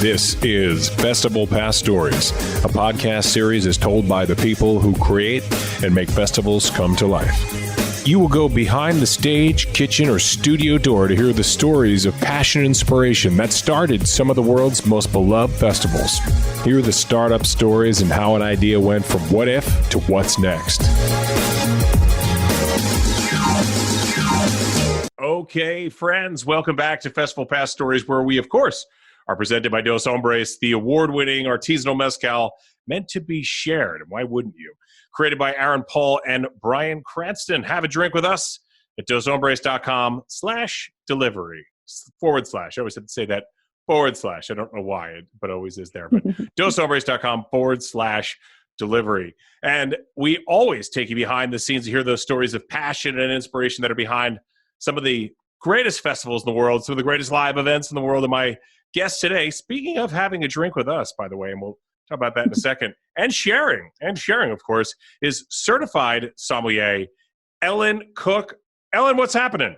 This is Festival Past Stories, a podcast series is told by the people who create and make festivals come to life. You will go behind the stage, kitchen, or studio door to hear the stories of passion and inspiration that started some of the world's most beloved festivals. Hear the startup stories and how an idea went from what if to what's next. Okay, friends, welcome back to Festival Past Stories, where we, of course, are presented by Dos Hombres, the award-winning artisanal mezcal meant to be shared. And why wouldn't you? Created by Aaron Paul and Brian Cranston. Have a drink with us at doshombres.com/delivery / I always have to say that / I don't know why, but it always is there. But doshombres.com / delivery. And we always take you behind the scenes to hear those stories of passion and inspiration that are behind some of the greatest festivals in the world, some of the greatest live events in the world. And my guest today, speaking of having a drink with us, by the way, and we'll talk about that in a second, and sharing, of course, is Certified Sommelier, Ellyn Cook. Ellyn, what's happening?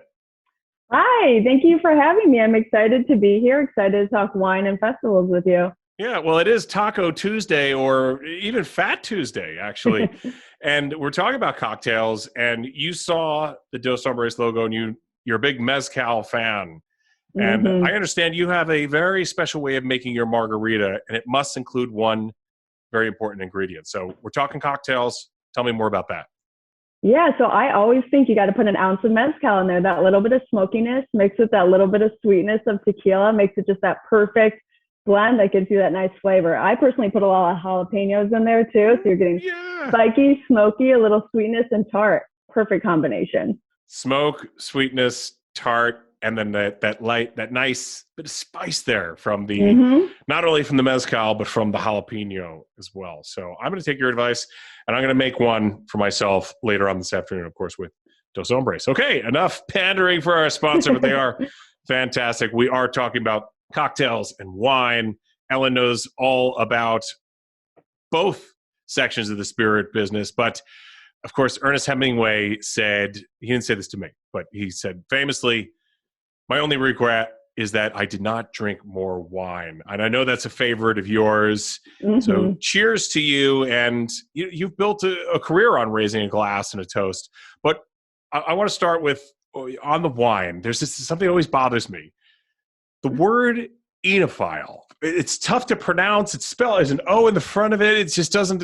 Hi, thank you for having me. I'm excited to be here, excited to talk wine and festivals with you. Yeah, well, it is Taco Tuesday, or even Fat Tuesday, actually. And we're talking about cocktails, and you saw the Dos Hombres logo, and you're a big mezcal fan. And I understand you have a very special way of making your margarita, and it must include one very important ingredient. So we're talking cocktails. Tell me more about that. Yeah, so I always think you got to put an ounce of mezcal in there. That little bit of smokiness mixed with that little bit of sweetness of tequila makes it just that perfect blend that gives you that nice flavor. I personally put a lot of jalapenos in there too, so you're getting spiky, smoky, a little sweetness, and tart. Perfect combination. Smoke, sweetness, tart, and then that nice bit of spice there from the not only from the mezcal but from the jalapeno as well. So I'm going to take your advice, and I'm going to make one for myself later on this afternoon, of course, with Dos Hombres. Okay, enough pandering for our sponsor, but they are fantastic. We are talking about cocktails and wine. Ellyn knows all about both sections of the spirit business, but of course, Ernest Hemingway said, he didn't say this to me, but he said famously, "My only regret is that I did not drink more wine." And I know that's a favorite of yours. So cheers to you. And you've built a career on raising a glass and a toast. But I want to start with, on the wine, there's just something that always bothers me. The word enophile. It's tough to pronounce. It's spelled as an O in the front of it. It just doesn't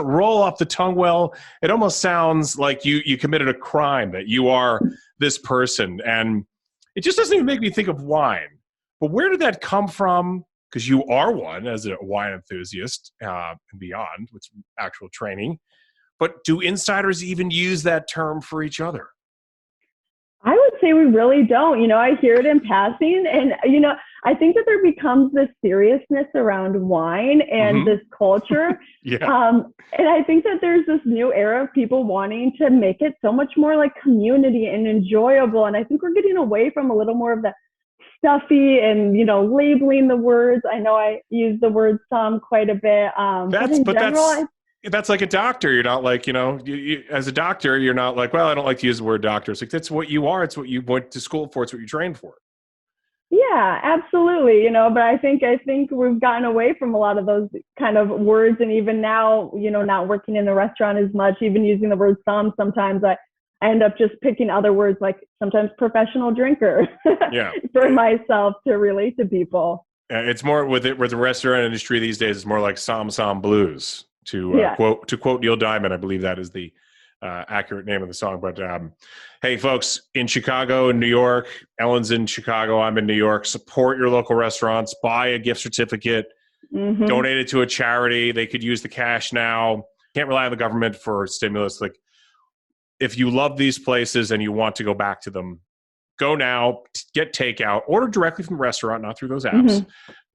roll off the tongue well. It almost sounds like you committed a crime, that you are this person. And it just doesn't even make me think of wine. But where did that come from? Because you are one as a wine enthusiast and beyond with actual training. But do insiders even use that term for each other? I would say we really don't. I hear it in passing, and, I think that there becomes this seriousness around wine and this culture. And I think that there's this new era of people wanting to make it so much more like community and enjoyable. And I think we're getting away from a little more of the stuffy and, labeling the words. I know I use the word some quite a bit. That's like a doctor. You're not like, you, as a doctor, you're not like, well, I don't like to use the word doctor. It's like, that's what you are. It's what you went to school for. It's what you trained for. Yeah, absolutely. But I think we've gotten away from a lot of those kind of words. And even now, not working in the restaurant as much, even using the word sometimes I end up just picking other words, like sometimes professional drinker for myself to relate to people. It's more with the restaurant industry these days. It's more like Som Blues. To quote Neil Diamond, I believe that is the accurate name of the song. But hey, folks, in Chicago and New York, Ellyn's in Chicago, I'm in New York. Support your local restaurants. Buy a gift certificate. Donate it to a charity. They could use the cash now. Can't rely on the government for stimulus. Like, if you love these places and you want to go back to them, go now. Get takeout. Order directly from the restaurant, not through those apps.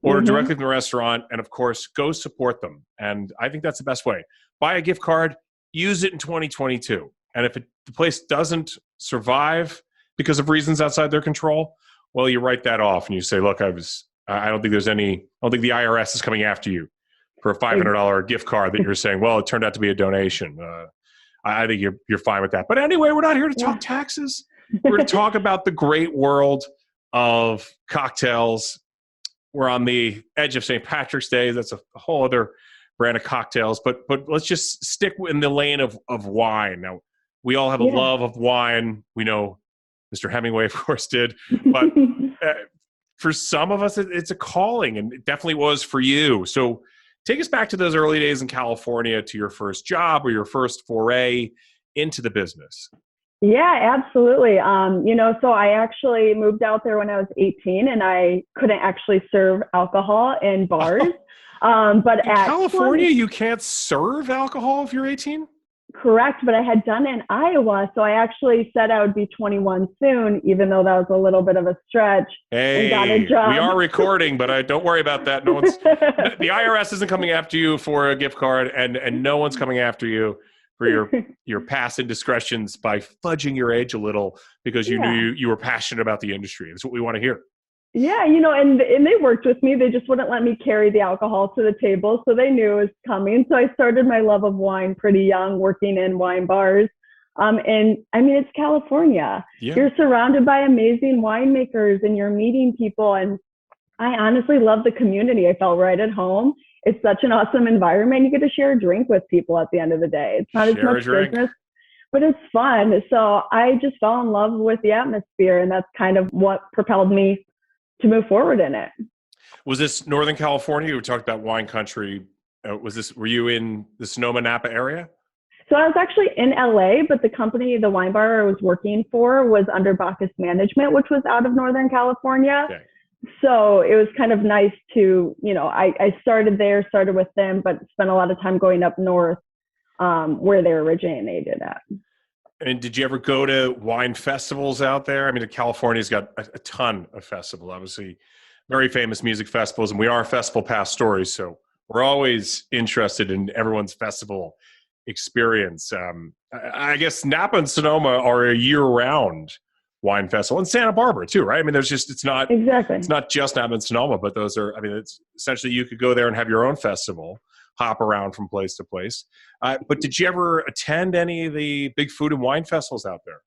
Order directly from the restaurant, and of course, go support them. And I think that's the best way. Buy a gift card, use it in 2022. And if the place doesn't survive because of reasons outside their control, well, you write that off and you say, look, I don't think the IRS is coming after you for a $500 gift card that you're saying, well, it turned out to be a donation. I think you're fine with that. But anyway, we're not here to talk taxes. We're to talk about the great world of cocktails. we're on the edge of St. Patrick's Day. That's a whole other brand of cocktails. But let's just stick in the lane of wine. Now, we all have a love of wine. We know Mr. Hemingway, of course, did. But for some of us, it's a calling, and it definitely was for you. So take us back to those early days in California, to your first job or your first foray into the business. Yeah, absolutely. So I actually moved out there when I was 18, and I couldn't actually serve alcohol in bars. But in California, you can't serve alcohol if you're 18? Correct, but I had done it in Iowa, so I actually said I would be 21 soon, even though that was a little bit of a stretch. Hey, and got a job. We are recording, but don't worry about that. No one's the IRS isn't coming after you for a gift card, and no one's coming after you for your past indiscretions by fudging your age a little because you knew you were passionate about the industry. That's what we want to hear. Yeah, and they worked with me. They just wouldn't let me carry the alcohol to the table, so they knew it was coming. So I started my love of wine pretty young, working in wine bars. And I mean, it's California. Yeah. You're surrounded by amazing winemakers, and you're meeting people. And I honestly love the community. I felt right at home. It's such an awesome environment. You get to share a drink with people at the end of the day. It's not as much business, but it's fun. So I just fell in love with the atmosphere, and that's kind of what propelled me to move forward in it. Was this Northern California? We talked about wine country. Were you in the Sonoma Napa area? So I was actually in LA, but the company, the wine bar I was working for, was under Bacchus Management, which was out of Northern California. Okay. So it was kind of nice to, I started with them, but spent a lot of time going up north where they originated at. And did you ever go to wine festivals out there? I mean, California's got a ton of festivals, obviously very famous music festivals, and we are Festival Pass Stories, so we're always interested in everyone's festival experience. I guess Napa and Sonoma are a year-round wine festival, and Santa Barbara too, right? I mean, it's not just Napa and Sonoma, but those are, it's essentially you could go there and have your own festival, hop around from place to place. But did you ever attend any of the big food and wine festivals out there?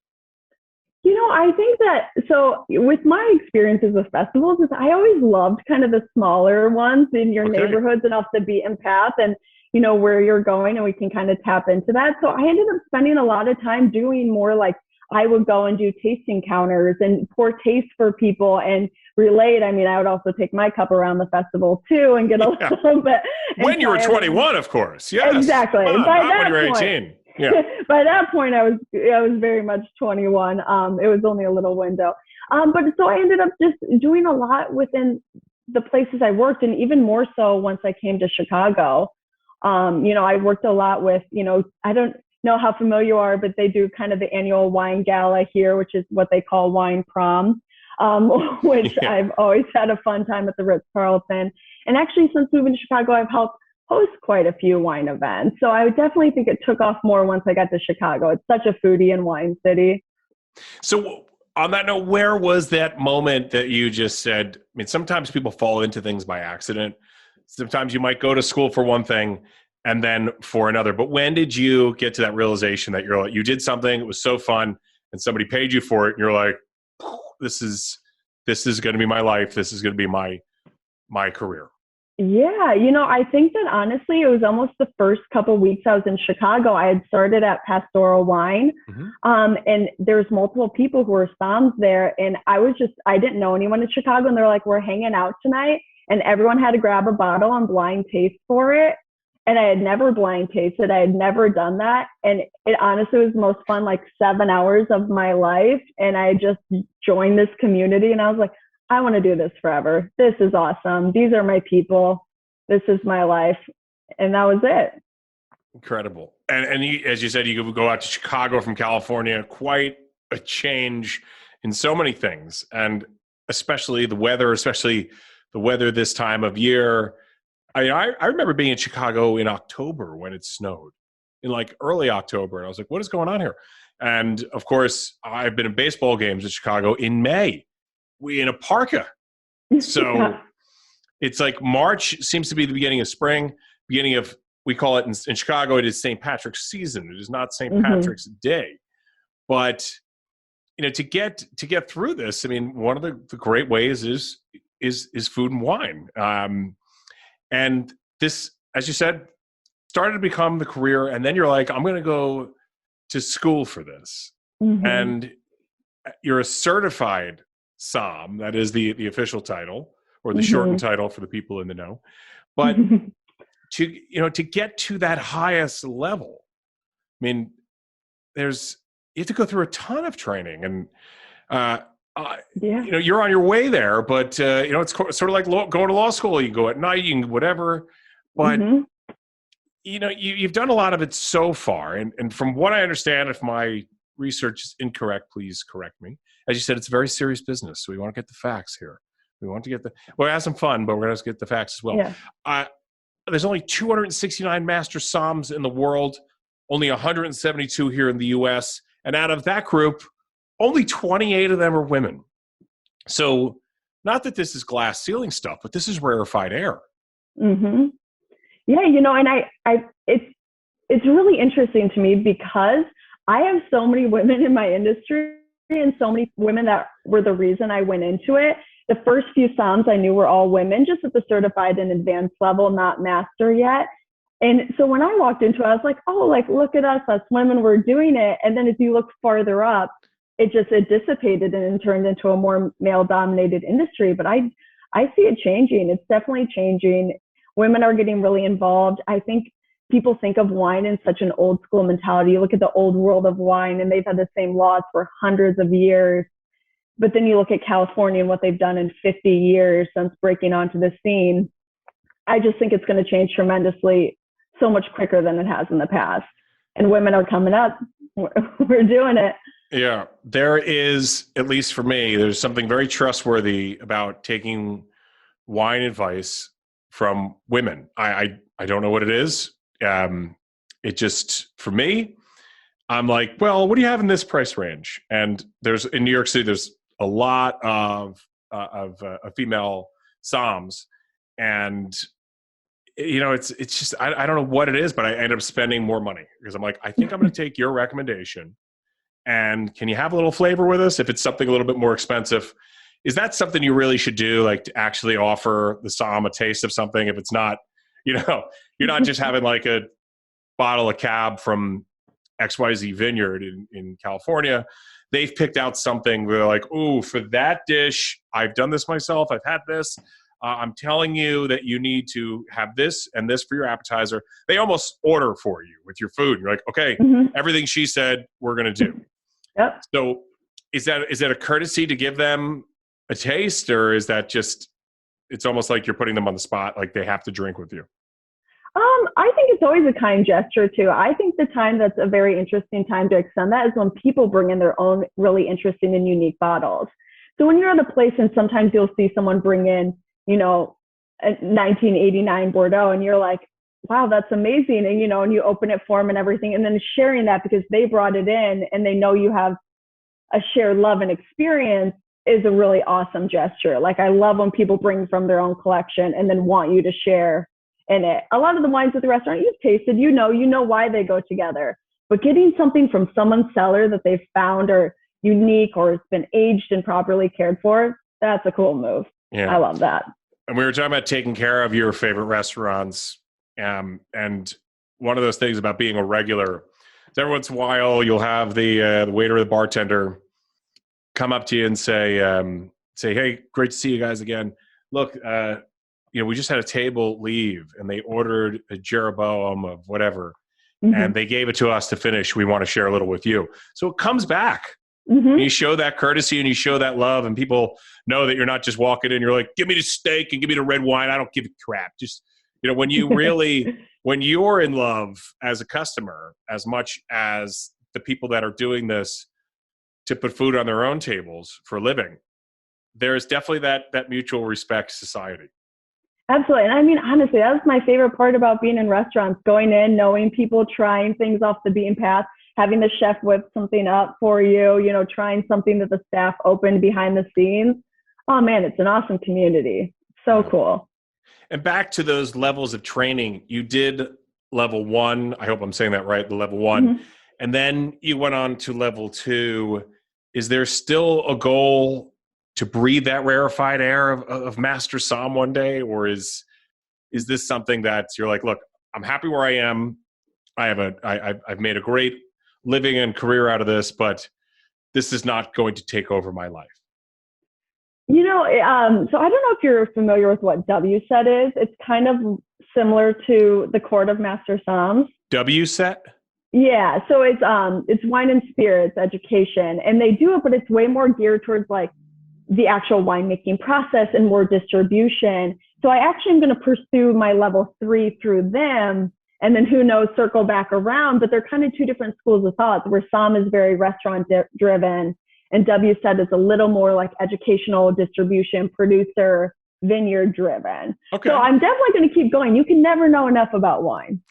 I think that, so with my experiences with festivals, is I always loved kind of the smaller ones in your neighborhoods and off the beaten path, and where you're going, and we can kind of tap into that. So I ended up spending a lot of time doing more like, I would go and do tasting counters and pour taste for people and relate. I mean, I would also take my cup around the festival too and get a little bit. When you were 21, of course. Yes. Exactly. Not when you were 18. Yeah. By that point, I was very much 21. It was only a little window. But so I ended up just doing a lot within the places I worked, and even more so once I came to Chicago. I worked a lot with, I don't know how familiar you are, but they do kind of the annual wine gala here, which is what they call wine prom, which I've always had a fun time at the Ritz-Carlton. And actually, since moving to Chicago, I've helped host quite a few wine events. So I would definitely think it took off more once I got to Chicago. It's such a foodie and wine city. So on that note, where was that moment that you just said, sometimes people fall into things by accident. Sometimes you might go to school for one thing and then for another. But when did you get to that realization that you did something, it was so fun, and somebody paid you for it, and you're like, this is going to be my life. This is going to be my career. Yeah. I think that honestly, it was almost the first couple of weeks I was in Chicago. I had started at Pastoral Wine. Mm-hmm. And there's multiple people who were somms there. And I didn't know anyone in Chicago, and they're like, we're hanging out tonight. And everyone had to grab a bottle and blind taste for it. And I had never blind tasted. I had never done that. And it honestly was the most fun, 7 hours of my life. And I just joined this community, and I was like, I want to do this forever. This is awesome. These are my people. This is my life. And that was it. Incredible. And as you said, you could go out to Chicago from California, quite a change in so many things. And especially the weather this time of year. I remember being in Chicago in October when it snowed, in early October. And I was like, what is going on here? And of course, I've been in baseball games in Chicago in May. We in a parka. So it's like March seems to be the beginning of spring, we call it in Chicago, it is St. Patrick's season. It is not St. Mm-hmm. Patrick's Day. But, to get through this, one of the great ways is is food and wine. And this, as you said, started to become the career. And then you're like, I'm going to go to school for this. Mm-hmm. And you're a certified Somm. That is the official title, or the shortened title for the people in the know. But to get to that highest level, I mean, you have to go through a ton of training, and you're on your way there. But it's sort of like going to law school. You can go at night, you can whatever. But you've done a lot of it so far, and from what I understand, if my research is incorrect, please correct me. As you said, it's a very serious business, so we want to get the facts here. We want to get we'll have some fun, but we're going to get the facts as well. Yeah. There's only 269 Master Somms in the world, only 172 here in the U.S., and out of that group, only 28 of them are women. So, not that this is glass ceiling stuff, but this is rarefied air. Mm-hmm. Yeah, and it's really interesting to me because I have so many women in my industry and so many women that were the reason I went into it. The first few Somms I knew were all women, just at the certified and advanced level, not master yet. And so when I walked into it, I was like, oh, look at us women, we're doing it. And then as you look farther up, it dissipated and turned into a more male-dominated industry. But I see it changing. It's definitely changing. Women are getting really involved. I think people think of wine in such an old school mentality. You look at the old world of wine, and they've had the same laws for hundreds of years. But then you look at California and what they've done in 50 years since breaking onto the scene. I just think it's going to change tremendously, so much quicker than it has in the past. And women are coming up. We're doing it. Yeah, there is, at least for me, there's something very trustworthy about taking wine advice from women. I don't know what it is. It just, for me, I'm like, well, what do you have in this price range? And in New York City, there's a lot of female Somms, and it's just I don't know what it is, but I end up spending more money because I'm like, I think I'm going to take your recommendation, and can you have a little flavor with us? If it's something a little bit more expensive, is that something you really should do? Like to actually offer the Somm a taste of something? If it's not, you're not just having like a bottle of Cab from XYZ vineyard in California. They've picked out something where they're like, ooh, for that dish, I've done this myself. I've had this. I'm telling you that you need to have this and this for your appetizer. They almost order for you with your food. You're like, okay, everything she said, we're going to do. Yep. So is that a courtesy to give them a taste, or is that just, it's almost like you're putting them on the spot, like they have to drink with you? I think it's always a kind gesture too. I think the time that's a very interesting time to extend that is when people bring in their own really interesting and unique bottles. So when you're at a place and sometimes you'll see someone bring in, a 1989 Bordeaux, and you're like, wow, that's amazing. And, and you open it for them and everything, and then sharing that because they brought it in and they know you have a shared love and experience is a really awesome gesture. Like, I love when people bring from their own collection and then want you to share in it. A lot of the wines at the restaurant you've tasted, you know why they go together. But getting something from someone's cellar that they've found or unique or has been aged and properly cared for, that's a cool move. Yeah. I love that. And we were talking about taking care of your favorite restaurants. And one of those things about being a regular is every once in a while you'll have the waiter or the bartender come up to you and say, hey, great to see you guys again. Look, we just had a table leave and they ordered a Jeroboam of whatever, and they gave it to us to finish. We want to share a little with you. So it comes back. And you show that courtesy and you show that love, and people know that you're not just walking in. You're like, give me the steak and give me the red wine. I don't give a crap. Just, when you really, when you're in love as a customer, as much as the people that are doing this to put food on their own tables for a living, there's definitely that mutual respect society. Absolutely. And I mean, honestly, that was my favorite part about being in restaurants, going in, knowing people, trying things off the beaten path, having the chef whip something up for you, trying something that the staff opened behind the scenes. Oh man, it's an awesome community. So cool. And back to those levels of training, you did level 1. I hope I'm saying that right, the level 1. And then you went on to level 2. Is there still a goal to breathe that rarefied air of Master Somm one day, or is this something that you're like, look, I'm happy where I am. I've made a great living and career out of this, but this is not going to take over my life. So I don't know if you're familiar with what WSET is. It's kind of similar to the Court of Master Somms. WSET? Yeah. So it's wine and spirits education, and they do it, but it's way more geared towards like the actual winemaking process and more distribution. So I actually am going to pursue my level 3 through them. And then who knows, circle back around, but they're kind of two different schools of thought, where Somm is very restaurant driven and WSET is a little more like educational, distribution, producer, vineyard driven. Okay. So I'm definitely going to keep going. You can never know enough about wine.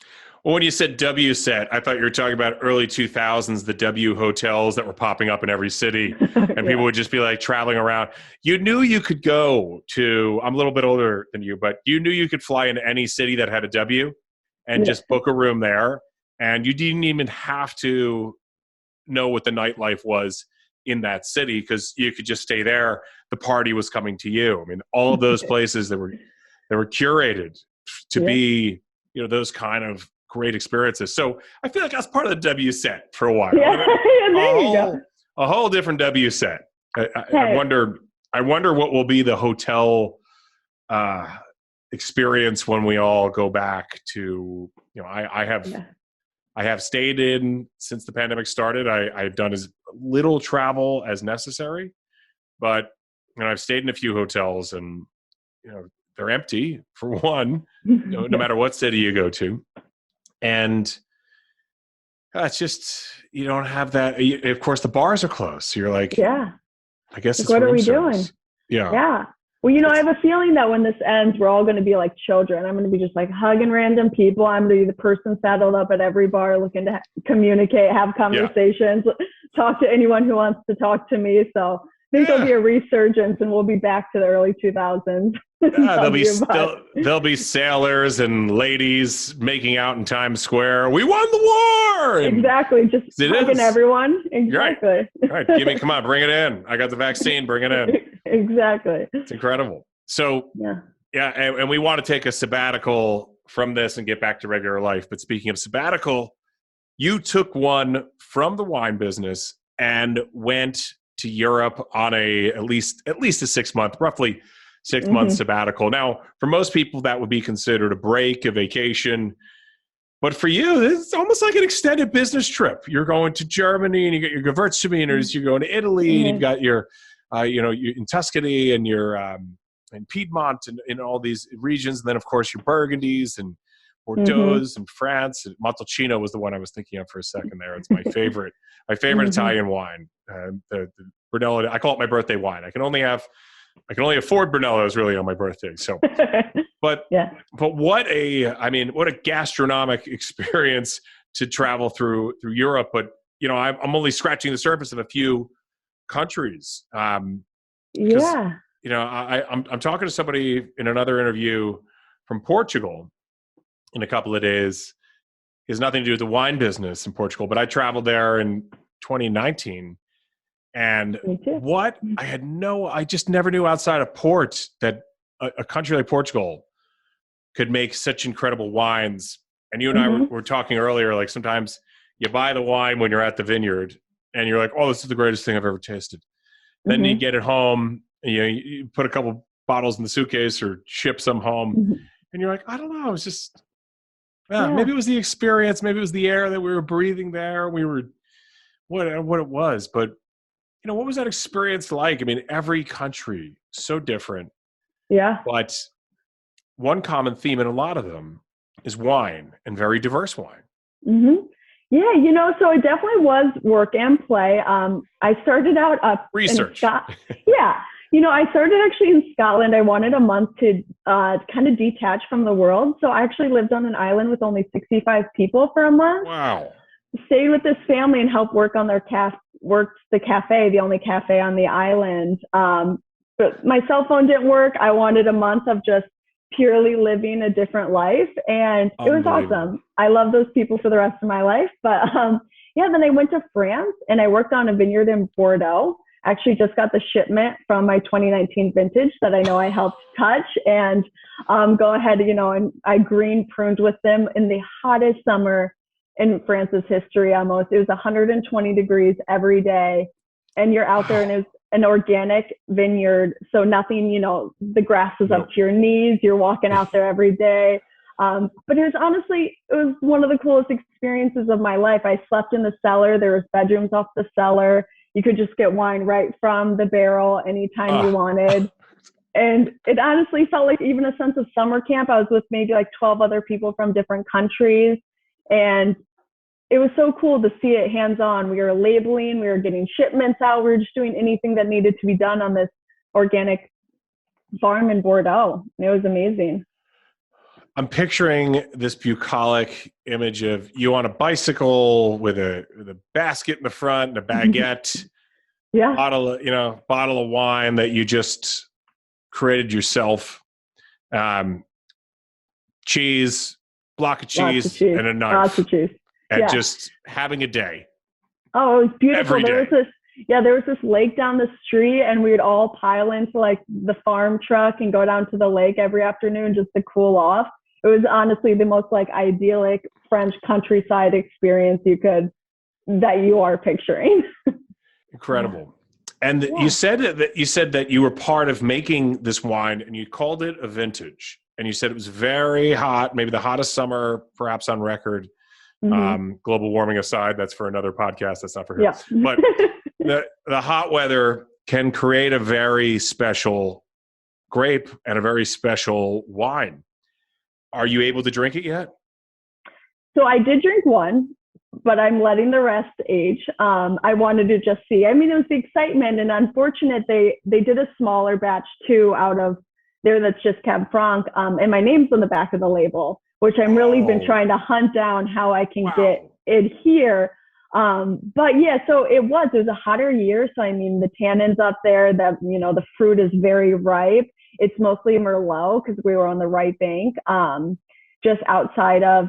Well, when you said WSET, I thought you were talking about early 2000s, the W hotels that were popping up in every city, and people would just be like traveling around. You knew you could go to, I'm a little bit older than you, but you knew you could fly into any city that had a W and just book a room there. And you didn't even have to know what the nightlife was in that city, because you could just stay there. The party was coming to you. I mean, all of those places that were curated to be, those kind of great experiences. So I feel like I was part of the WSET for a while. Yeah, there you go. A whole different WSET. I wonder what will be the hotel experience when we all go back to, I have stayed in since the pandemic started. I've done as little travel as necessary, but I've stayed in a few hotels, and they're empty for one, no matter what city you go to. And it's just, you don't have that. Of course, the bars are closed. So you're like, I guess it's what are we service. doing? Yeah. Well, I have a feeling that when this ends, we're all going to be like children. I'm going to be just like hugging random people. I'm going to be the person saddled up at every bar looking to communicate, have conversations, talk to anyone who wants to talk to me. So I think there'll be a resurgence, and we'll be back to the early 2000s. There'll be sailors and ladies making out in Times Square. We won the war! Exactly. Just hugging everyone. Exactly. Right. Come on, bring it in. I got the vaccine. Bring it in. Exactly. It's incredible. So, and we want to take a sabbatical from this and get back to regular life. But speaking of sabbatical, you took one from the wine business and went to Europe on at least a roughly 6 month sabbatical. Now, for most people, that would be considered a break, a vacation. But for you, it's almost like an extended business trip. You're going to Germany, and you get your Gewürztraminers. You're going to Italy, and you've got your, you're in Tuscany, and you're in Piedmont, and in all these regions. And then, of course, your Burgundies and Bordeaux and France. And Montalcino was the one I was thinking of for a second there. It's my favorite. My favorite Italian wine. The Brunello. I call it my birthday wine. I can only afford Brunellos really on my birthday. So, but what a gastronomic experience to travel through Europe. But I'm only scratching the surface of a few countries. I'm talking to somebody in another interview from Portugal in a couple of days. It has nothing to do with the wine business in Portugal, but I traveled there in 2019. And I just never knew outside of port that a country like Portugal could make such incredible wines. And you and I were talking earlier, like sometimes you buy the wine when you're at the vineyard and you're like, oh, this is the greatest thing I've ever tasted. Then you get it home and you put a couple bottles in the suitcase or ship some home and you're like, I don't know. It's just, maybe it was the experience. Maybe it was the air that we were breathing there. We were what it was, but what was that experience like? I mean, every country, so different. Yeah. But one common theme in a lot of them is wine, and very diverse wine. Yeah, so it definitely was work and play. I started out research. I started actually in Scotland. I wanted a month to kind of detach from the world. So I actually lived on an island with only 65 people for a month. Wow. Stayed with this family and helped work on worked the cafe, the only cafe on the island. But my cell phone didn't work. I wanted a month of just purely living a different life. And it was awesome. I love those people for the rest of my life. But then I went to France and I worked on a vineyard in Bordeaux. Actually just got the shipment from my 2019 vintage that I know I helped touch, and go ahead, and I green pruned with them in the hottest summer in France's history almost. It was 120 degrees every day, and you're out there, and it's an organic vineyard. So nothing, the grass is up to your knees. You're walking out there every day. But it was one of the coolest experiences of my life. I slept in the cellar. There was bedrooms off the cellar. You could just get wine right from the barrel anytime you wanted. And it honestly felt like even a sense of summer camp. I was with maybe like 12 other people from different countries. And it was so cool to see it hands-on. We were labeling, we were getting shipments out. We were just doing anything that needed to be done on this organic farm in Bordeaux. It was amazing. I'm picturing this bucolic image of you on a bicycle with a basket in the front and a baguette, bottle of wine that you just created yourself, cheese, block of cheese, and a knife. Lots of cheese. And just having a day. Oh, it was beautiful. There was this lake down the street, and we would all pile into like the farm truck and go down to the lake every afternoon just to cool off. It was honestly the most like idyllic French countryside experience that you are picturing. Incredible. And you said that you were part of making this wine, and you called it a vintage, and you said it was very hot, maybe the hottest summer perhaps on record. Global warming aside, that's for another podcast. That's not for here. Yeah. But the hot weather can create a very special grape and a very special wine. Are you able to drink it yet? So I did drink one, but I'm letting the rest age. I wanted to just see. It was the excitement, and unfortunate they did a smaller batch too out of there that's just Cab Franc, and my name's on the back of the label, which I'm really been trying to hunt down how I can get it here. But yeah, so it was a hotter year. So the tannins up there, the fruit is very ripe. It's mostly Merlot because we were on the right bank, just outside of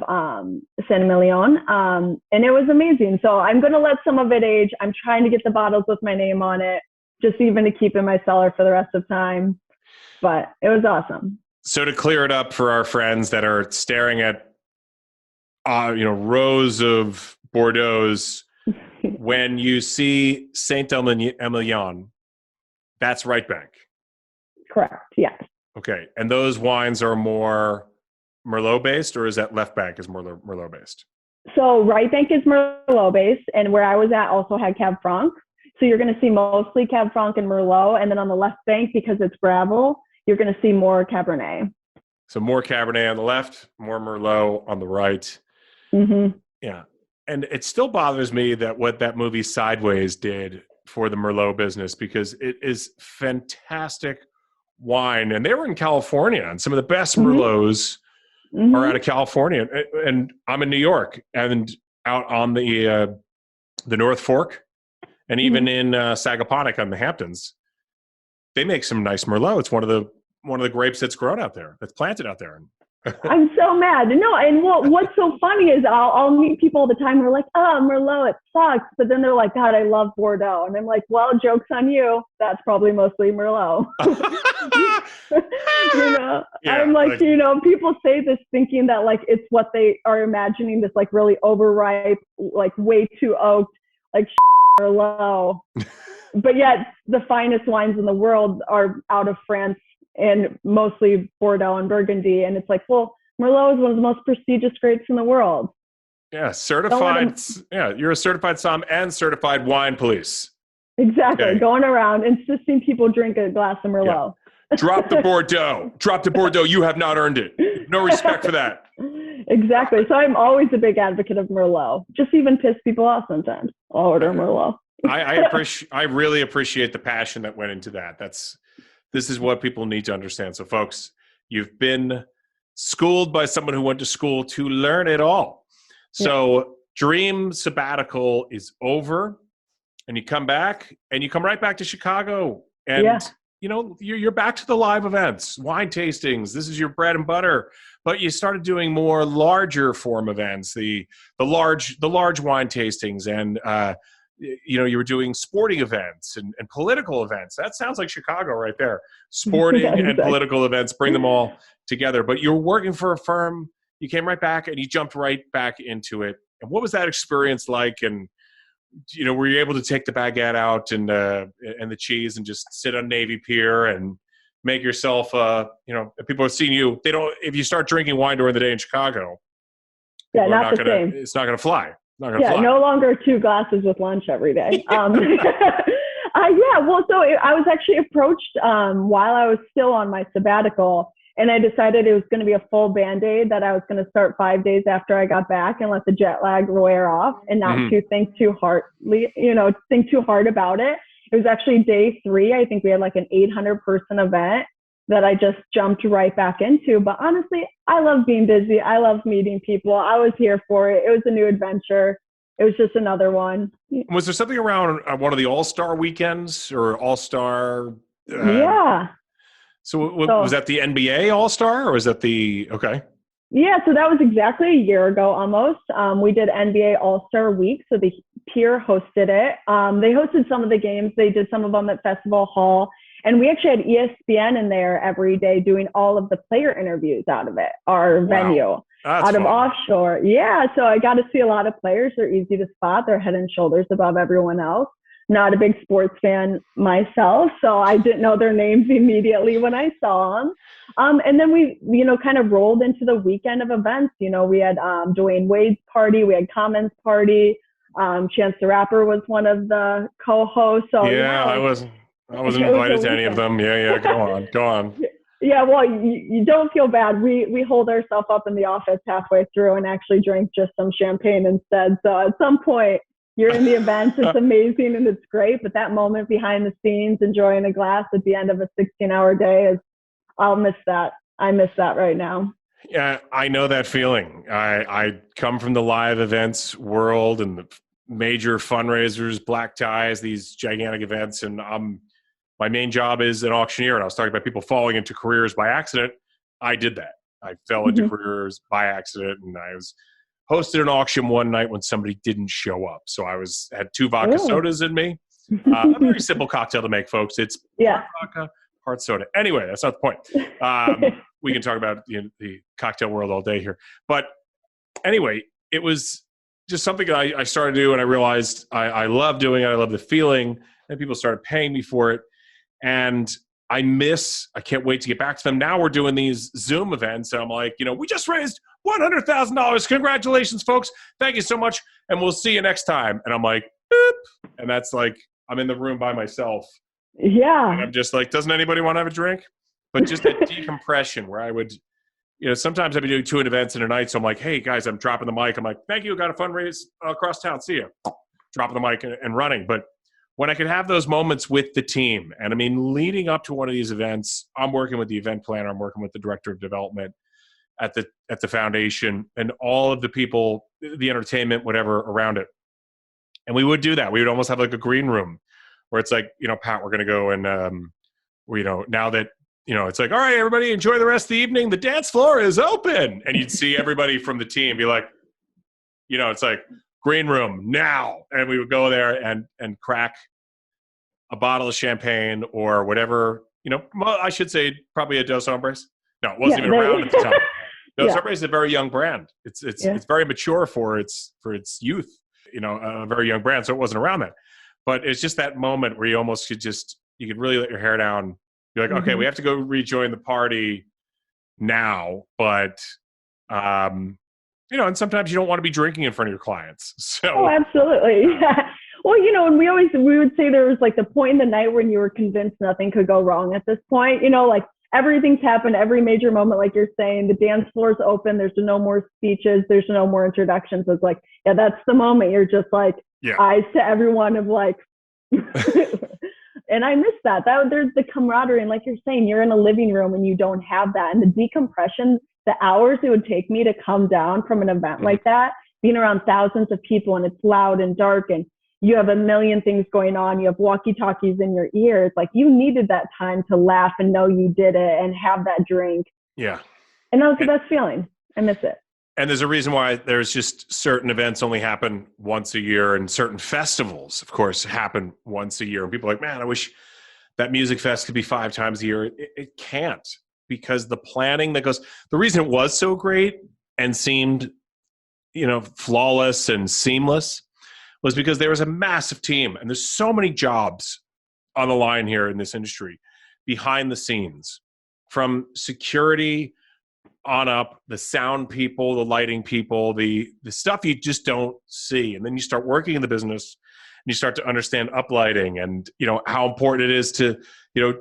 Saint-Emilion. And it was amazing. So I'm going to let some of it age. I'm trying to get the bottles with my name on it, just even to keep in my cellar for the rest of time. But it was awesome. So to clear it up for our friends that are staring at, rows of Bordeaux's, when you see Saint-Emilion, that's right bank. Correct. Yes. Okay. And those wines are more Merlot based, or is that left bank is Merlot based? So right bank is Merlot based, and where I was at also had Cab Franc. So you're going to see mostly Cab Franc and Merlot, and then on the left bank, because it's gravel, you're going to see more Cabernet. So more Cabernet on the left, more Merlot on the right. Mm-hmm. Yeah. And it still bothers me that what that movie Sideways did for the Merlot business, because it is fantastic wine. And they were in California, and some of the best Merlots are out of California. And I'm in New York, and out on the North Fork, and even in Sagaponack on the Hamptons, they make some nice Merlot. It's one of the grapes that's grown out there, that's planted out there. I'm so mad. No, and what's so funny is I'll meet people all the time who are like, oh, Merlot, it sucks. But then they're like, God, I love Bordeaux. And I'm like, well, joke's on you. That's probably mostly Merlot. I'm like, people say this thinking that like it's what they are imagining, this like really overripe, like way too oaked, like Merlot. But yet the finest wines in the world are out of France, and mostly Bordeaux and Burgundy. And it's like, well, Merlot is one of the most prestigious grapes in the world. Yeah, certified. Yeah, you're a certified somm and certified wine police. Exactly. Okay. Going around insisting people drink a glass of Merlot. Yeah. Drop the Bordeaux. Drop the Bordeaux. You have not earned it. No respect for that. Exactly. So I'm always a big advocate of Merlot. Just even piss people off sometimes. I'll order Merlot. I really appreciate the passion that went into that. This is what people need to understand. So folks, you've been schooled by someone who went to school to learn it all. So Dream Sabbatical is over, and you come back, and you come right back to Chicago, and you're back to the live events, wine tastings. This is your bread and butter. But you started doing more larger form events, the large wine tastings, and you were doing sporting events and political events. That sounds like Chicago right there. Sporting and political events, bring them all together. But you're working for a firm. You came right back and you jumped right back into it. And what was that experience like? And, were you able to take the baguette out and the cheese and just sit on Navy Pier and make yourself, if people are seeing you, if you start drinking wine during the day in Chicago, not the same. It's not going to fly. No longer 2 glasses with lunch every day. So I was actually approached while I was still on my sabbatical, and I decided it was going to be a full Band-Aid, that I was going to start 5 days after I got back and let the jet lag wear off and not to think too hard about it. It was actually day 3. I think we had like an 800-person event that I just jumped right back into. But honestly, I love being busy. I love meeting people. I was here for it. It was a new adventure. It was just another one. Was there something around one of the All-Star weekends or All-Star? Yeah. So was that the NBA All-Star or was that okay. Yeah, so that was exactly a year ago almost. We did NBA All-Star Week, so the Pier hosted it. They hosted some of the games. They did some of them at Festival Hall. And we actually had ESPN in there every day doing all of the player interviews out of it, our venue, That's out fun. of offshore. Yeah, so I got to see a lot of players. They're easy to spot. They're head and shoulders above everyone else. Not a big sports fan myself, so I didn't know their names immediately when I saw them. And then we, kind of rolled into the weekend of events. We had Dwayne Wade's party. We had Common's party. Chance the Rapper was one of the co-hosts. So, I wasn't invited to any of them. Yeah. Go on. Yeah, well, you don't feel bad. We hold ourselves up in the office halfway through and actually drink just some champagne instead. So at some point, you're in the event. It's amazing and it's great. But that moment behind the scenes, enjoying a glass at the end of a 16-hour day I'll miss that. I miss that right now. Yeah, I know that feeling. I come from the live events world and the major fundraisers, black ties, these gigantic events, and my main job is an auctioneer. And I was talking about people falling into careers by accident. I did that. I fell into careers by accident, and I hosted an auction one night when somebody didn't show up. So I had 2 vodka sodas in me. A very simple cocktail to make, folks. It's part vodka, part soda. Anyway, that's not the point. We can talk about the cocktail world all day here. But anyway, it was just something that I started to do, and I realized I love doing it. I love the feeling, and people started paying me for it. And I can't wait to get back to them. Now we're doing these Zoom events, and I'm like, we just raised $100,000. Congratulations, folks. Thank you so much, and we'll see you next time. And I'm like, boop. And that's like, I'm in the room by myself. Yeah. And I'm just like, doesn't anybody want to have a drink? But just that decompression where I would, sometimes I'd be doing 2 events in a night. So I'm like, hey, guys, I'm dropping the mic. I'm like, thank you. Got a fundraise across town. See you. Dropping the mic and running. But when I could have those moments with the team, and I mean, leading up to one of these events, I'm working with the event planner, I'm working with the director of development at the foundation, and all of the people, the entertainment, whatever around it. And we would do that. We would almost have like a green room where it's like, Pat, we're going to go and, now that, it's like, all right, everybody enjoy the rest of the evening. The dance floor is open. And you'd see everybody from the team be like, it's like, green room now. And we would go there and crack a bottle of champagne or whatever, I should say probably a Dos Hombres. No, it wasn't even around at the time. Dos Hombres is a very young brand. It's very mature for its youth, a very young brand. So it wasn't around that, but it's just that moment where you almost you could really let your hair down. You're like, okay, we have to go rejoin the party now, but, and sometimes you don't want to be drinking in front of your clients. So. Oh, absolutely. Yeah. Well, and we would say there was like the point in the night when you were convinced nothing could go wrong at this point, like everything's happened, every major moment, like you're saying, the dance floor's open. There's no more speeches. There's no more introductions. It's like, yeah, that's the moment. You're just like eyes to everyone of like, and I miss that. There's the camaraderie. And like you're saying, you're in a living room and you don't have that. And the decompression, the hours it would take me to come down from an event like that, being around thousands of people and it's loud and dark and you have a million things going on. You have walkie-talkies in your ears. Like you needed that time to laugh and know you did it and have that drink. Yeah. And that was the best feeling. I miss it. And there's a reason why there's just certain events only happen once a year, and certain festivals, of course, happen once a year. And people are like, man, I wish that music fest could be 5 times a year. It can't, because the planning that goes, the reason it was so great and seemed, flawless and seamless was because there was a massive team, and there's so many jobs on the line here in this industry behind the scenes, from security on up, the sound people, the lighting people, the stuff you just don't see. And then you start working in the business and you start to understand uplighting and, how important it is to,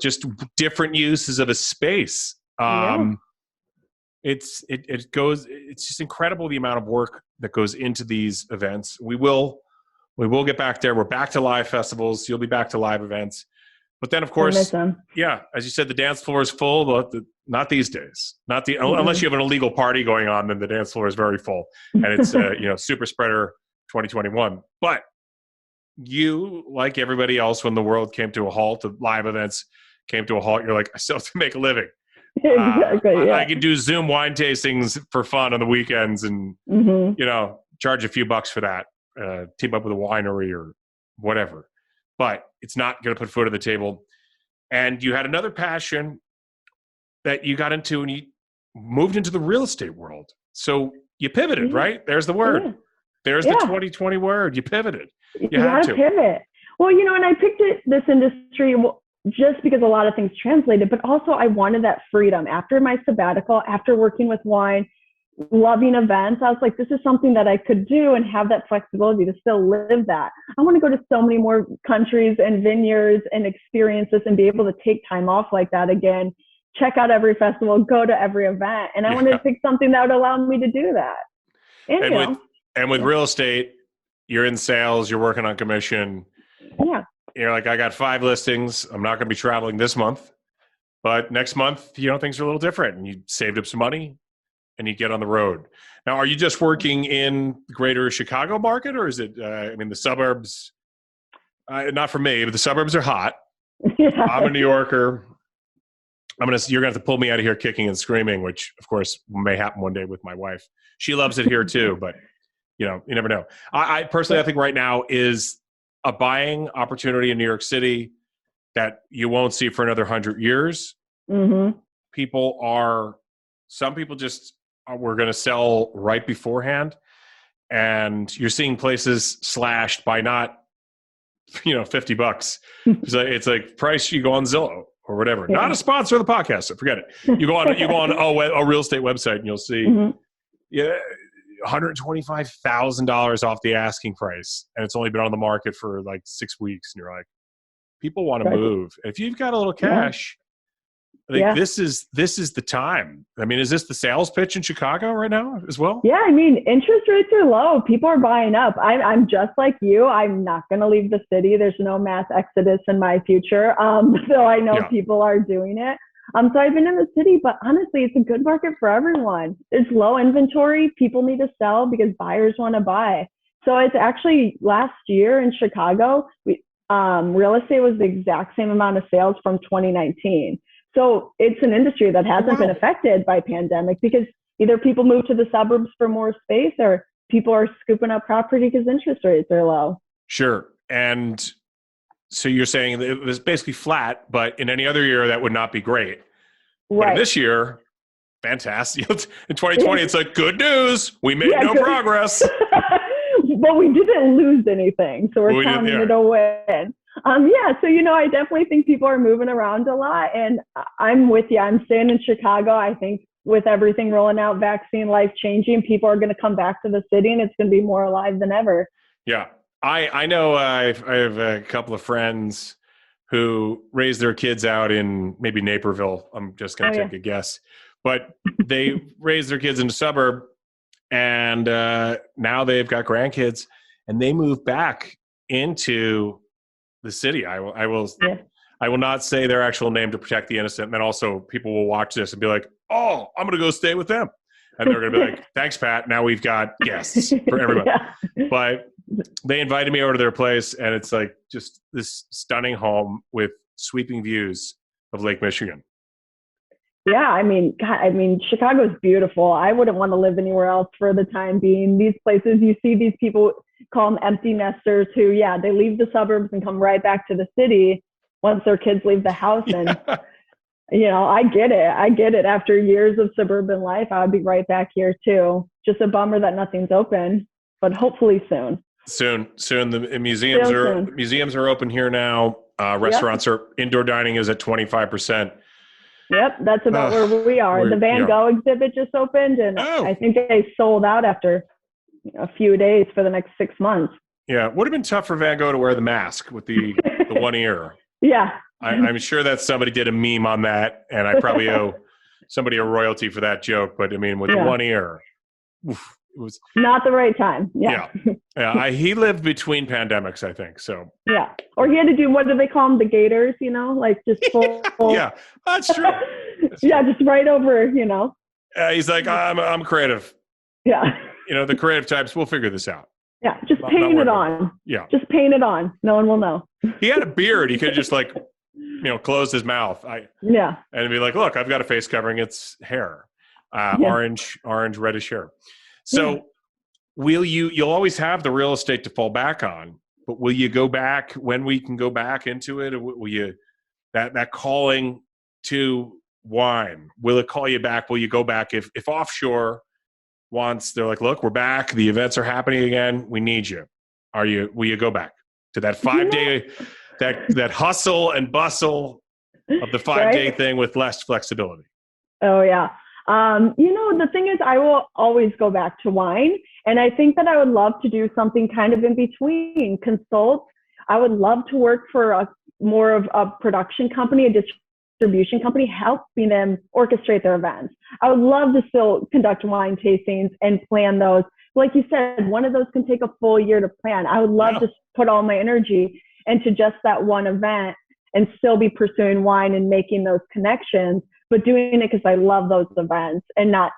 just different uses of a space. It's just incredible the amount of work that goes into these events. We will get back there. We're back to live festivals. You'll be back to live events. But then, of course, as you said, the dance floor is full, but not these days. Unless you have an illegal party going on, then the dance floor is very full, and it's super spreader 2021. But you, like everybody else, when the world came to a halt, the live events came to a halt, you're like, I still have to make a living. Exactly. I can do Zoom wine tastings for fun on the weekends, and charge a few bucks for that. Team up with a winery or whatever. But it's not going to put food on the table. And you had another passion that you got into, and you moved into the real estate world. So you pivoted, right? There's the word. Yeah. There's the 2020 word. You pivoted. You had to pivot. Well, and I picked this industry just because a lot of things translated, but also I wanted that freedom. After my sabbatical, after working with wine, loving events, I was like, this is something that I could do and have that flexibility to still live that. I want to go to so many more countries and vineyards and experience this and be able to take time off like that again, check out every festival, go to every event. And I wanted to pick something that would allow me to do that. And with real estate, you're in sales, you're working on commission. Yeah. You're like, I got 5 listings. I'm not going to be traveling this month, but next month, things are a little different, and you saved up some money and you get on the road. Now, are you just working in the greater Chicago market, or is it, the suburbs? Not for me, but the suburbs are hot. Yeah. I'm a New Yorker. You're going to have to pull me out of here kicking and screaming, which of course may happen one day with my wife. She loves it here too, but you never know. I personally, I think right now is a buying opportunity in New York City that you won't see for another 100 years. Mm-hmm. Some people just were going to sell right beforehand, and you're seeing places slashed by not, $50. It's like price you go on Zillow or whatever. Yeah. Not a sponsor of the podcast, so forget it. You go on a real estate website and you'll see $125,000 off the asking price, and it's only been on the market for like 6 weeks, and you're like, people want to move. If you've got a little cash, I think this is the time. Is this the sales pitch in Chicago right now as well? Yeah, interest rates are low. People are buying up. I'm just like you. I'm not going to leave the city. There's no mass exodus in my future. So I know people are doing it. So I've been in the city, but honestly, it's a good market for everyone. There's low inventory. People need to sell because buyers want to buy. So it's actually last year in Chicago, real estate was the exact same amount of sales from 2019. So it's an industry that hasn't been affected by pandemic because either people move to the suburbs for more space, or people are scooping up property because interest rates are low. Sure. And so you're saying it was basically flat, but in any other year that would not be great. Right. But in this year, fantastic. In 2020, it's like, good news. We made no progress. But we didn't lose anything. So we're counting it a win. So, I definitely think people are moving around a lot, and I'm with you. I'm staying in Chicago. I think with everything rolling out, vaccine, life changing, people are going to come back to the city, and it's going to be more alive than ever. Yeah. I know I have a couple of friends who raised their kids out in maybe Naperville. I'm just going to take a guess, but they raised their kids in the suburb, and now they've got grandkids, and they moved back into the city. I will not say their actual name to protect the innocent. And then also people will watch this and be like, oh, I'm going to go stay with them. And they're going to be like, thanks, Pat. Now we've got guests for everybody. But they invited me over to their place, and it's like just this stunning home with sweeping views of Lake Michigan. Yeah, I mean, God, I mean, Chicago's beautiful. I wouldn't want to live anywhere else for the time being. These places, you see these people call them empty nesters who, yeah, they leave the suburbs and come right back to the city once their kids leave the house. And, Yeah. you know, I get it. I get it. After years of suburban life, I would be right back here too. Just a bummer that nothing's open, but hopefully soon. Soon. The Soon. museums are open here now. Restaurants are, indoor dining is at 25%. Yep, that's about where we are. The Van Gogh exhibit just opened, and I think they sold out after a few days for the next 6 months. Yeah, would have been tough for Van Gogh to wear the mask with the one ear. Yeah. I'm sure that somebody did a meme on that, and I probably owe somebody a royalty for that joke. But I mean, with the one ear, oof, it was not the right time. Yeah. He lived between pandemics, I think. So yeah, or he had to do, what do they call them? The gators, you know, like just full. Yeah, that's true. Just right over, you know. He's like, I'm creative. Yeah. You know, the creative types, we'll figure this out. Yeah, just paint it on. Yeah. Just paint it on. No one will know. He had a beard. He could have just closed his mouth. And be like, look, I've got a face covering. It's hair. Orange, reddish hair. So you'll always have the real estate to fall back on, but will you go back when we can go back into it? Or will you, that calling to wine, will it call you back? Will you go back if offshore wants, they're like, look, we're back. The events are happening again. We need you. Will you go back to that 5-day, that hustle and bustle of the 5-day thing with less flexibility? Oh yeah. The thing is, I will always go back to wine. And I think that I would love to do something kind of in between, consult. I would love to work for more of a production company, a distribution company, helping them orchestrate their events. I would love to still conduct wine tastings and plan those. Like you said, one of those can take a full year to plan. I would love to put all my energy into just that one event and still be pursuing wine and making those connections, but doing it because I love those events and not,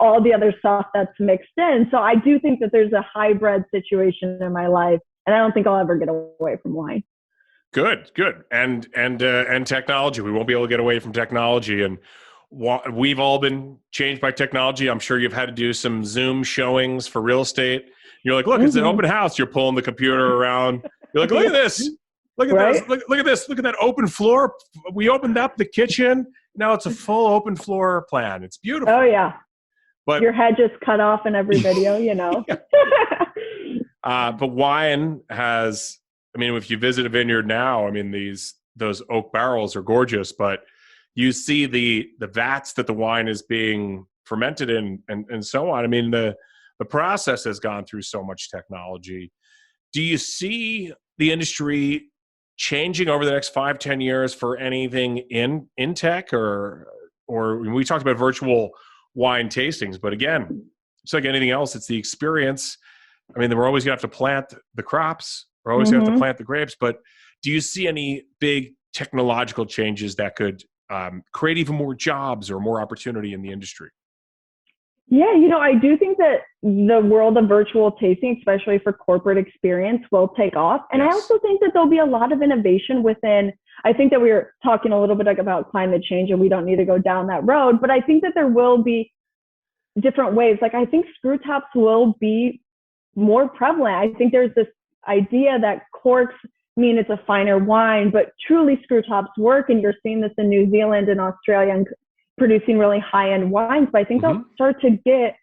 all the other stuff that's mixed in. So I do think that there's a hybrid situation in my life, and I don't think I'll ever get away from wine. Good. And technology. We won't be able to get away from technology. And we've all been changed by technology. I'm sure you've had to do some Zoom showings for real estate. You're like, look, it's an open house. You're pulling the computer around. You're like, look at this. Look at this. Look at this. Look at that open floor. We opened up the kitchen. Now it's a full open floor plan. It's beautiful. Oh, yeah. But your head just cut off in every video, But wine has, if you visit a vineyard now, those oak barrels are gorgeous, but you see the vats that the wine is being fermented in and so on. The process has gone through so much technology. Do you see the industry changing over the next 5-10 years for anything in tech or we talked about virtual wine tastings, but again, it's like anything else. It's the experience. We're always going to have to plant the crops. We're always going to have to plant the grapes. But do you see any big technological changes that could create even more jobs or more opportunity in the industry? Yeah, I do think that the world of virtual tasting, especially for corporate experience, will take off. And I also think that there'll be a lot of innovation within. I think that we were talking a little bit about climate change and we don't need to go down that road, but I think that there will be different ways. Like I think screw tops will be more prevalent. I think there's this idea that corks mean it's a finer wine, but truly screw tops work. And you're seeing this in New Zealand and Australia and producing really high-end wines. But I think they'll start to get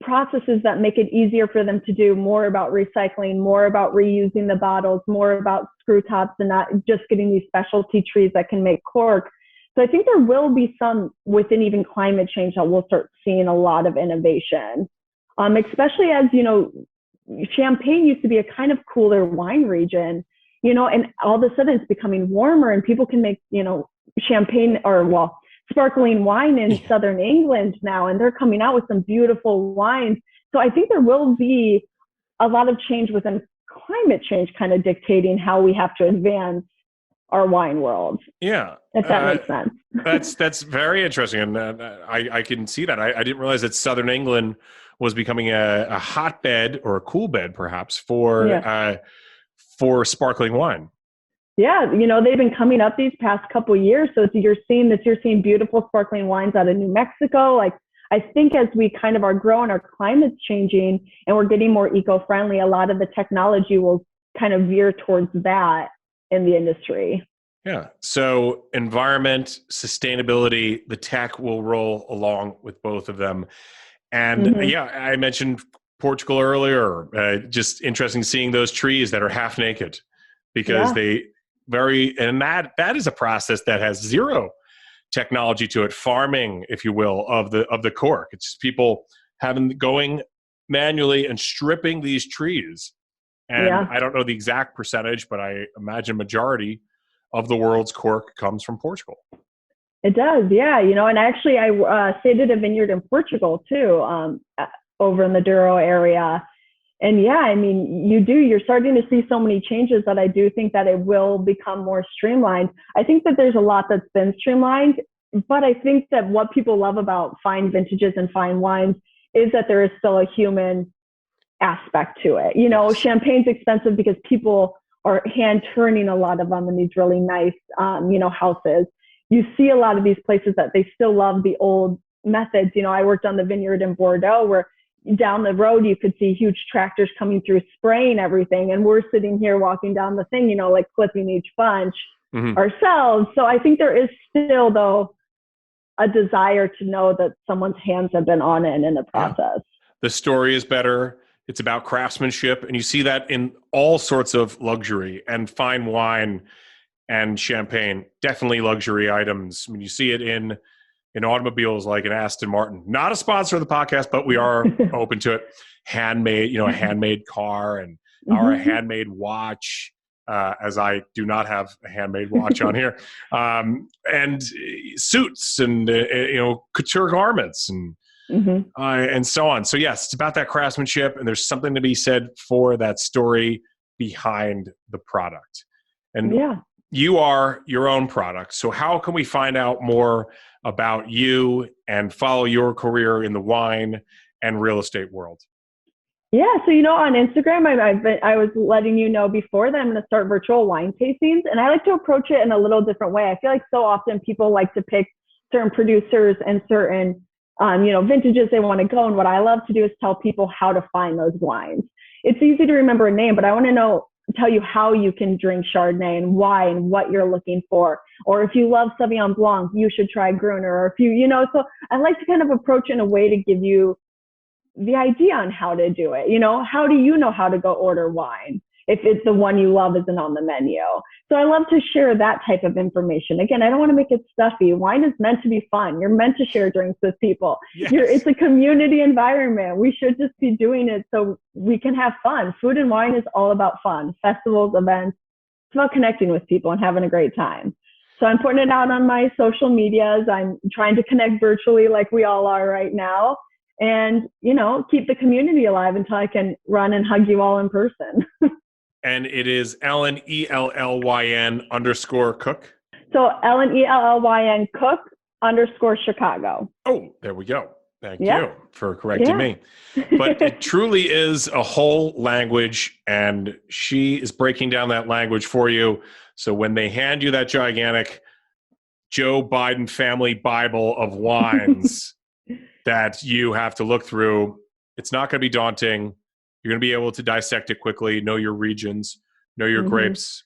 processes that make it easier for them to do more about recycling, more about reusing the bottles, more about screw tops and not just getting these specialty trees that can make cork. So I think there will be some within even climate change that we'll start seeing a lot of innovation, especially as, Champagne used to be a kind of cooler wine region, and all of a sudden it's becoming warmer and people can make, champagne sparkling wine in Southern England now, and they're coming out with some beautiful wines. So I think there will be a lot of change within climate change kind of dictating how we have to advance our wine world. Yeah. If that makes sense. That's very interesting. And I can see that. I didn't realize that Southern England was becoming a hotbed or a cool bed perhaps for sparkling wine. Yeah, they've been coming up these past couple of years. So you're seeing beautiful sparkling wines out of New Mexico. Like, I think as we kind of are growing, our climate's changing and we're getting more eco-friendly, a lot of the technology will kind of veer towards that in the industry. Yeah. So environment, sustainability, the tech will roll along with both of them. And I mentioned Portugal earlier. Just interesting seeing those trees that are half naked because that is a process that has zero technology to it, farming, if you will, of the cork. It's just people going manually and stripping these trees. And I don't know the exact percentage, but I imagine majority of the world's cork comes from Portugal. It does, yeah. And actually I stayed at a vineyard in Portugal too, over in the Douro area. And you're starting to see so many changes that I do think that it will become more streamlined. I think that there's a lot that's been streamlined, but I think that what people love about fine vintages and fine wines is that there is still a human aspect to it. Champagne's expensive because people are hand turning a lot of them in these really nice, houses. You see a lot of these places that they still love the old methods. I worked on the vineyard in Bordeaux where down the road you could see huge tractors coming through spraying everything, and we're sitting here walking down the thing, like clipping each bunch ourselves. So I think there is still, though, a desire to know that someone's hands have been on it in the process. The story is better. It's about craftsmanship, and you see that in all sorts of luxury and fine wine and champagne. Definitely luxury items. I mean, you see it in automobiles like an Aston Martin. Not a sponsor of the podcast, but we are open to it. Handmade, a handmade car or a handmade watch, as I do not have a handmade watch on here, and suits and, couture garments and so on. So yes, it's about that craftsmanship, and there's something to be said for that story behind the product. And you are your own product. So how can we find out more about you and follow your career in the wine and real estate world? Yeah, so on Instagram, I was letting you know before that I'm going to start virtual wine tastings, and I like to approach it in a little different way. I feel like so often people like to pick certain producers and certain vintages they want to go, and what I love to do is tell people how to find those wines. It's easy to remember a name, but I want to tell you how you can drink Chardonnay and why and what you're looking for. Or if you love Sauvignon Blanc, you should try Gruner. Or if so I like to kind of approach in a way to give you the idea on how to do it. How do you know how to go order wine if it's the one you love isn't on the menu? So I love to share that type of information. Again, I don't want to make it stuffy. Wine is meant to be fun. You're meant to share drinks with people. Yes. It's a community environment. We should just be doing it so we can have fun. Food and wine is all about fun. Festivals, events, it's about connecting with people and having a great time. So I'm putting it out on my social medias. I'm trying to connect virtually like we all are right now. And, keep the community alive until I can run and hug you all in person. And it is Ellyn, ELLYN _Cook. So Ellyn, ELLYN Cook _Chicago. Oh, there we go. Thank you for correcting me. But it truly is a whole language, and she is breaking down that language for you. So when they hand you that gigantic Joe Biden family Bible of wines that you have to look through, it's not going to be daunting. You're going to be able to dissect it quickly, know your regions, know your grapes.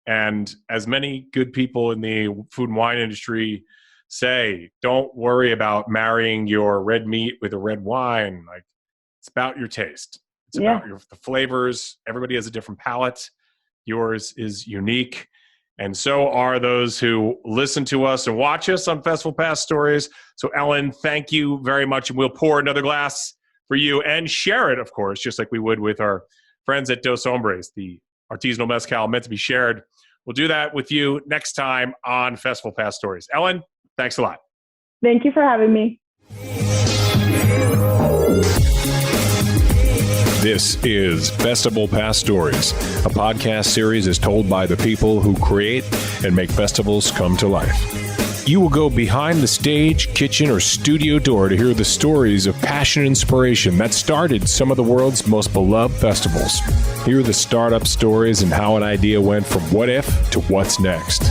And as many good people in the food and wine industry say, don't worry about marrying your red meat with a red wine. Like, it's about your taste. It's about the flavors. Everybody has a different palate. Yours is unique. And so are those who listen to us and watch us on Festival Pass Stories. So Ellyn, thank you very much. And we'll pour another glass for you and share it, of course, just like we would with our friends at Dos Hombres, the artisanal mezcal meant to be shared. We'll do that with you next time on Festival Pass Stories. Ellyn, thanks a lot. Thank you for having me. This is Festival Pass Stories, a podcast series is told by the people who create and make festivals come to life. you will go behind the stage, kitchen, or studio door to hear the stories of passion and inspiration that started some of the world's most beloved festivals. Hear the startup stories and how an idea went from what if to what's next.